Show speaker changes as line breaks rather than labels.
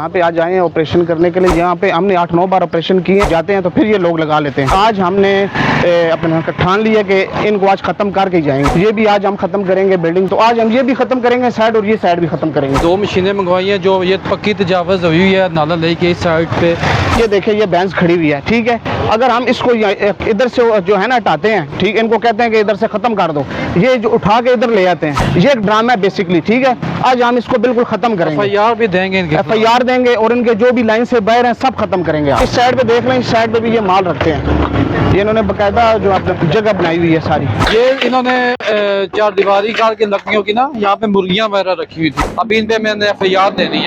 यहाँ पे आज आए हैं ऑपरेशन करने के लिए। यहाँ पे हमने 8-9 बार ऑपरेशन किए, जाते हैं तो फिर ये लोग लगा लेते हैं। आज हमने अपने ठान लिया कि इनको आज खत्म करके ही जाएंगे। ये भी आज हम खत्म करेंगे बिल्डिंग, तो आज हम ये भी खत्म करेंगे साइड, और ये साइड भी खत्म करेंगे।
2 मशीनें मंगवाई हैं जो ये पक्की तजावज़ हुई है नाला ले के इस साइड पे।
ये देखिए ये बैंस खड़ी हुई है, ठीक है। अगर हम इसको इधर से जो है ना हटाते हैं, ठीक, इनको कहते हैं कि इधर से खत्म कर दो, ये जो उठा के इधर ले आते हैं, ये एक ड्रामा है बेसिकली, ठीक है। आज हम इसको बिल्कुल खत्म करेंगे,
FIR भी देंगे इनके,
FIR देंगे, और इनके जो भी लाइन से बाहर हैं सब खत्म करेंगे। इस साइड पे देख लें, इस साइड पे भी ये माल रखते हैं, ये इन्होंने बकायदा जो अपने जगह बनाई हुई है सारी।
ये इन्होंने 4 दीवारी कार के लकड़ियों की ना यहाँ पे मुर्गियां वगैरह रखी हुई थी। अभी इन पे मैंने FIR देनी है।